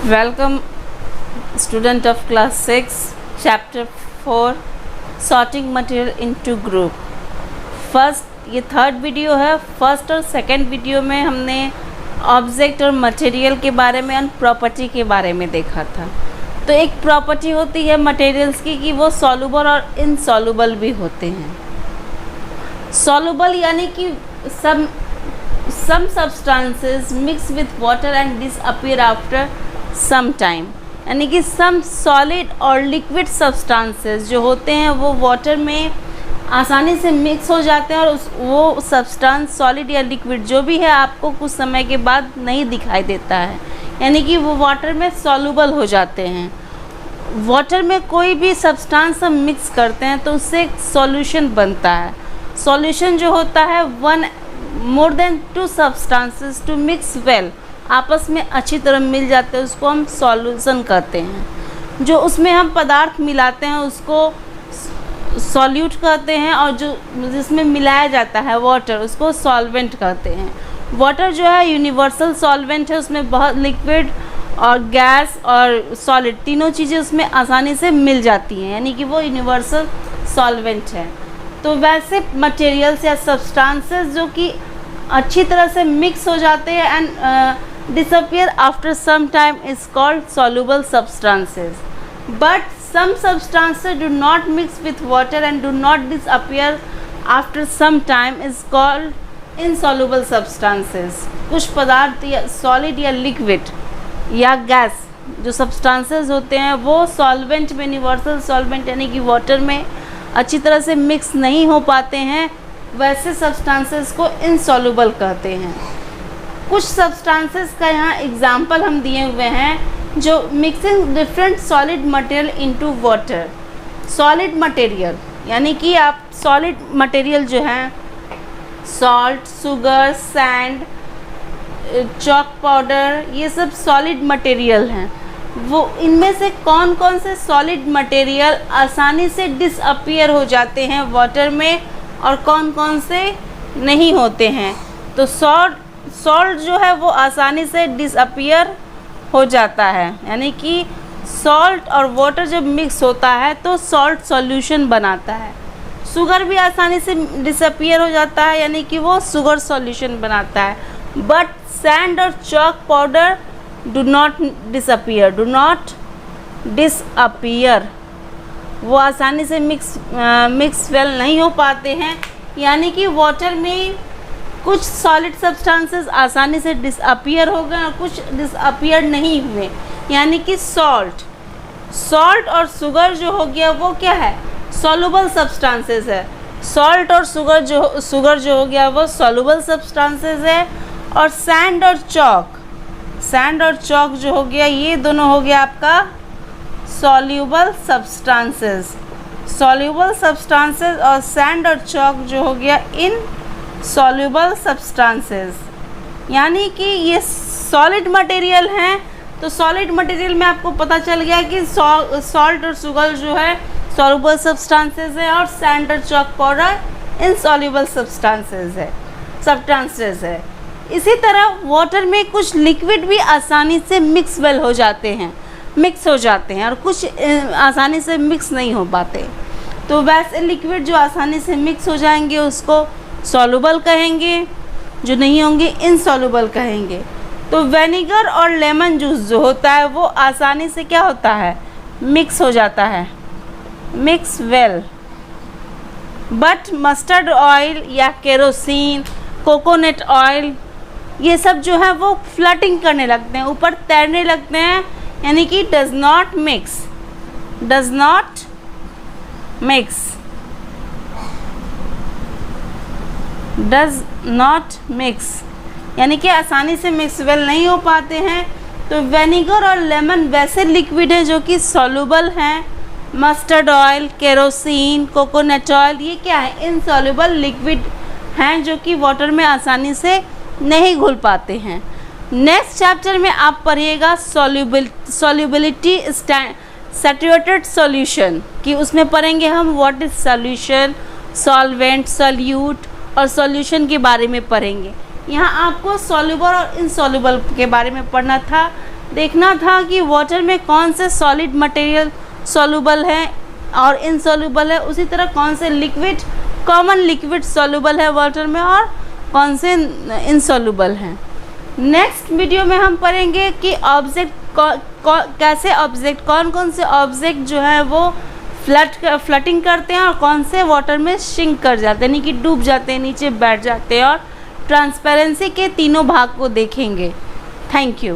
Welcome, student of class 6, chapter 4, sorting material into group. First ये third video है. First और second video में हमने ऑब्जेक्ट और मटेरियल के बारे में और प्रॉपर्टी के बारे में देखा था. तो एक प्रॉपर्टी होती है मटेरियल्स की कि वो सॉल्युबल और इनसॉल्युबल भी होते हैं. सॉल्युबल यानी कि some substances mix with water and disappear after some time, यानी कि some solid और liquid substances जो होते हैं वो वाटर में आसानी से मिक्स हो जाते हैं और वो सब्सटेंस सॉलिड या लिक्विड जो भी है आपको कुछ समय के बाद नहीं दिखाई देता है, यानी कि वो वाटर में सॉल्युबल हो जाते हैं. वाटर में कोई भी सब्सटेंस हम मिक्स करते हैं तो उससे एक सॉल्यूशन बनता है. सॉल्यूशन जो होता है more than 2 substances to mix well, आपस में अच्छी तरह मिल जाते हैं, उसको हम सॉल्यूशन कहते हैं. जो उसमें हम पदार्थ मिलाते हैं उसको सॉल्यूट कहते हैं और जो जिसमें मिलाया जाता है वाटर उसको सॉल्वेंट कहते हैं. वाटर जो है यूनिवर्सल सॉल्वेंट है, उसमें बहुत लिक्विड और गैस और सॉलिड तीनों चीज़ें उसमें आसानी से मिल जाती हैं, यानी कि वो यूनिवर्सल सॉल्वेंट है. तो वैसे मटेरियल्स या सब्सटेंसेस जो कि अच्छी तरह से मिक्स हो जाते हैं and disappear after some time is called soluble substances. But some substances do not mix with water and do not disappear after some time is called insoluble substances. कुछ पदार्थ या सॉलिड या लिक्विड या gas जो substances होते हैं वो solvent में यूनिवर्सल सॉल्वेंट यानी कि वाटर में अच्छी तरह से मिक्स नहीं हो पाते हैं, वैसे सब्सटेंसेस को इनसॉल्युबल कहते हैं. कुछ सब्सटेंसेस का यहाँ एग्जाम्पल हम दिए हुए हैं जो mixing different solid material into water. Solid material यानी कि आप सॉलिड मटेरियल जो हैं salt, sugar, sand, chalk powder, ये सब सॉलिड मटेरियल हैं. वो इनमें से कौन कौन से सॉलिड मटेरियल आसानी से डिसअपियर हो जाते हैं वाटर में और कौन कौन से नहीं होते हैं. तो सॉल्ट जो है वो आसानी से डिसअपियर हो जाता है, यानी कि सॉल्ट और वाटर जब मिक्स होता है तो सॉल्ट सॉल्यूशन बनाता है. शुगर भी आसानी से डिसअपियर हो जाता है, यानी कि वो शुगर सॉल्यूशन बनाता है. बट सैंड और chalk powder do not disappear, वो आसानी से मिक्स वेल नहीं हो पाते हैं, यानी कि वाटर में कुछ सॉलिड सब्सटेंसेस आसानी से डिसअपियर हो गए और कुछ डिसअपियर नहीं हुए, यानी कि सॉल्ट और शुगर जो हो गया वो क्या है, सॉल्युबल सब्सटेंसेस है. सॉल्ट और शुगर जो हो गया वो सॉल्युबल सब्सटेंसेस है. और सैंड और चॉक जो हो गया ये दोनों हो गया आपका सॉल्युबल सब्सटेंसेस. और सैंड और चॉक जो हो गया इन सॉल्युबल सब्सटेंसेस, यानी कि ये सॉलिड मटेरियल हैं. तो सॉलिड मटेरियल में आपको पता चल गया कि सॉल्ट और शुगर जो है सॉल्युबल सब्सटेंसेस है और सैंड और चॉक पाउडर इनसॉल्युबल सब्सटेंसेस है. इसी तरह वाटर में कुछ लिक्विड भी आसानी से मिक्स हो जाते हैं और कुछ आसानी से मिक्स नहीं हो पाते. तो वैसे लिक्विड जो आसानी से मिक्स हो जाएंगे उसको सॉल्युबल कहेंगे, जो नहीं होंगे इनसॉल्युबल कहेंगे. तो विनेगर और लेमन जूस जो होता है वो आसानी से क्या होता है, मिक्स हो जाता है, mix well. But mustard oil या केरोसिन, कोकोनट ऑयल, ये सब जो है वो फ्लटिंग करने लगते हैं, ऊपर तैरने लगते हैं, यानी कि डज नॉट मिक्स, यानी कि आसानी से मिक्स वेल नहीं हो पाते हैं. तो विनेगर और लेमन वैसे लिक्विड है जो कि सॉल्युबल हैं. Mustard oil, kerosene, coconut oil ये क्या है, इनसॉल्युबल लिक्विड हैं जो कि वाटर में आसानी से नहीं घुल पाते हैं. नेक्स्ट चैप्टर में आप पढ़िएगा सॉल्युबिलिटी सैचुरेटेड सॉल्यूशन, कि उसमें पढ़ेंगे हम what is solution, solvent, solute और सॉल्यूशन के बारे में पढ़ेंगे. यहाँ आपको सॉल्युबल और इनसॉल्युबल के बारे में पढ़ना था. देखना था कि वाटर में कौन से सॉलिड मटेरियल सॉल्युबल है और इनसॉल्युबल है, उसी तरह कौन से लिक्विड कॉमन लिक्विड सॉल्युबल है वाटर में और कौन से इनसॉल्युबल हैं। नेक्स्ट वीडियो में हम पढ़ेंगे कि ऑब्जेक्ट कैसे ऑब्जेक्ट कौन से ऑब्जेक्ट जो है वो फ्लटिंग करते हैं और कौन से वाटर में सिंक कर जाते हैं, यानी कि डूब जाते हैं, नीचे बैठ जाते हैं, और ट्रांसपेरेंसी के तीनों भाग को देखेंगे। Thank you.